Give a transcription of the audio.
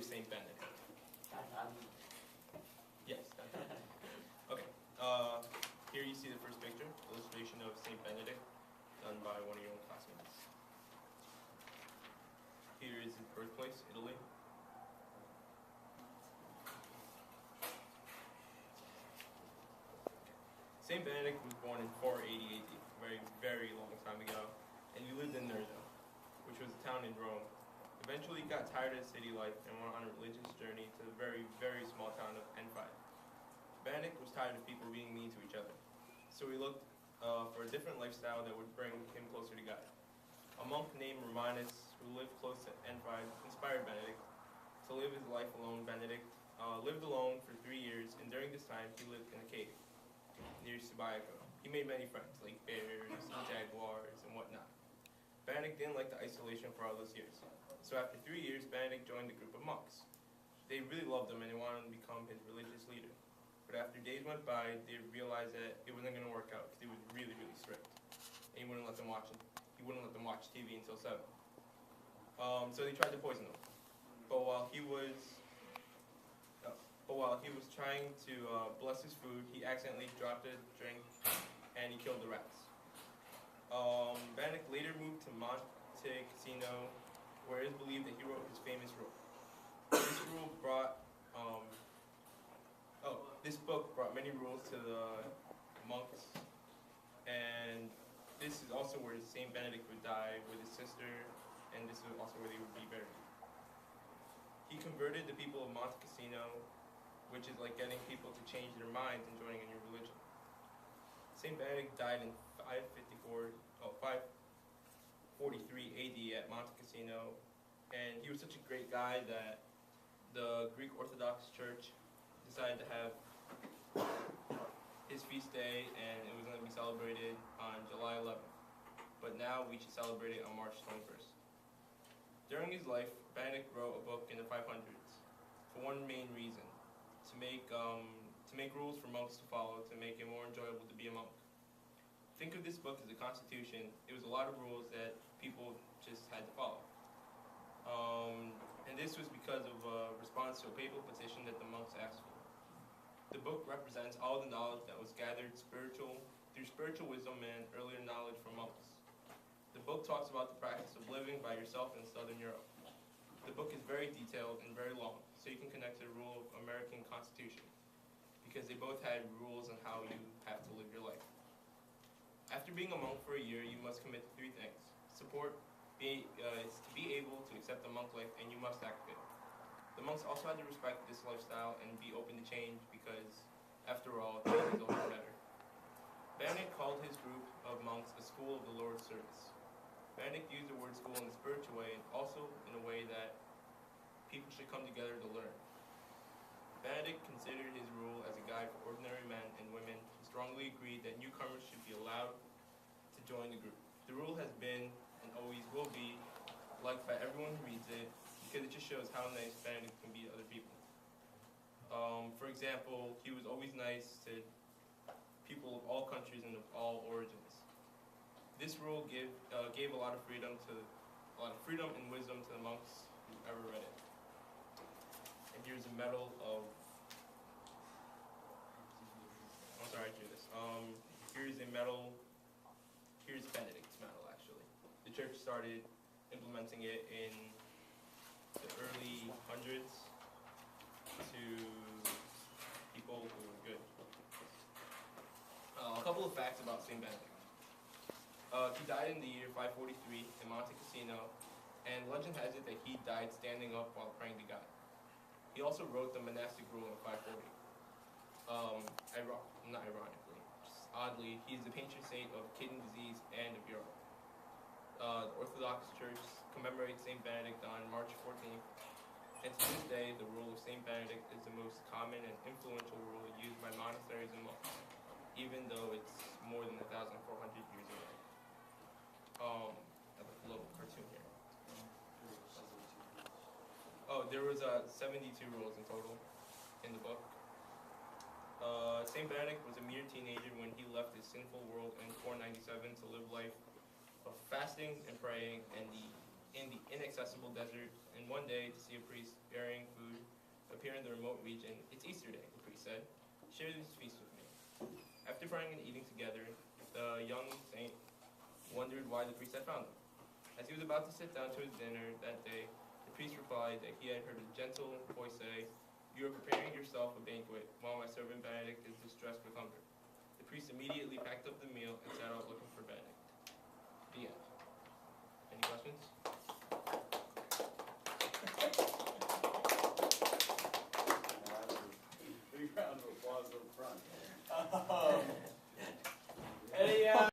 of Saint Benedict? Yes. Okay. Here you see the first picture, illustration of Saint Benedict, done by one of your own classmates. Here is his birthplace, Italy. Saint Benedict was born in 480 AD, very, very long time ago, and he lived in Nerza, which was a town in Rome. Eventually, he got tired of city life and went on a religious journey to the very, very small town of N5. Benedict was tired of people being mean to each other, so he looked for a different lifestyle that would bring him closer to God. A monk named Romanus, who lived close to N5, inspired Benedict to live his life alone. Benedict lived alone for 3 years, and during this time, he lived in a cave near Subiaco. He made many friends, like bears, jaguars, and whatnot. Benedict didn't like the isolation for all those years. So after 3 years, Benedict joined a group of monks. They really loved him and they wanted him to become his religious leader. But after days went by, they realized that it wasn't going to work out because he was really, really strict. And he wouldn't let them watch TV until 7. So they tried to poison him. But while he was trying to bless his food, he accidentally dropped a drink and he killed the rats. Benedict later moved to Monte Cassino, where it is believed that he wrote his famous rule. This book brought many rules to the monks, and this is also where Saint Benedict would die with his sister, and this is also where they would be buried. He converted the people of Monte Cassino, which is like getting people to change their minds and joining a new religion. Saint Benedict died in 543 AD at Monte Cassino, and he was such a great guy that the Greek Orthodox Church decided to have his feast day, and it was going to be celebrated on July 11th. But now we should celebrate it on March 21st. During his life, Benedict wrote a book in the 500s for one main reason: to make rules for monks to follow, to make it more enjoyable to be a monk. Think of this book as a constitution. It was a lot of rules that people just had to follow. And this was because of a response to a papal petition that the monks asked for. The book represents all the knowledge that was gathered through spiritual wisdom and earlier knowledge from monks. The book talks about the practice of living by yourself in Southern Europe. The book is very detailed and very long, so you can connect to the rule of American Constitution, because they both had rules on how you have to live your life. After being a monk for a year, you must commit to 3 things. Is to be able to accept the monk life, and you must act fit. The monks also had to respect this lifestyle and be open to change, because, after all, change is always better. Benedict called his group of monks a school of the Lord's service. Benedict used the word school in a spiritual way, and also in a way that people should come together to learn. Benedict considered his rule as a guide for ordinary men and women who strongly agreed that newcomers should be allowed to join the group. The rule has been, and always will be, liked by everyone who reads it, because it just shows how nice Benedict can be to other people. For example, he was always nice to people of all countries and of all origins. This rule gave a lot of freedom and wisdom to the monks who ever read it. And here's a medal of. I'm sorry, I drew this. Here's a medal. Here's Benedict's medal, actually. The church started implementing it in the early hundreds to people who were good. A couple of facts about Saint Benedict. He died in the year 543 in Monte Cassino, and legend has it that he died standing up while praying to God. He also wrote the monastic rule in 540. Not ironically, just oddly, he is the patron saint of kidney disease and of Europe. The Orthodox Church commemorates Saint Benedict on March 14th, and to this day, the rule of Saint Benedict is the most common and influential rule used by monasteries and monks, even though it's more than 1,400 years away. I have a little cartoon here. Oh, there was 72 rules in total in the book. Saint Benedict was a mere teenager when he left his sinful world in 497 to live life of fasting and praying in the inaccessible desert, and one day to see a priest burying food appear in the remote region. It's Easter Day, the priest said. Share this feast with me. After praying and eating together, the young saint wondered why the priest had found him. As he was about to sit down to his dinner that day, the priest replied that he had heard a gentle voice say, "You are preparing yourself a banquet, while my servant Benedict is distressed with hunger." The priest immediately packed up the meal and set out looking for Benedict. The end. Any questions?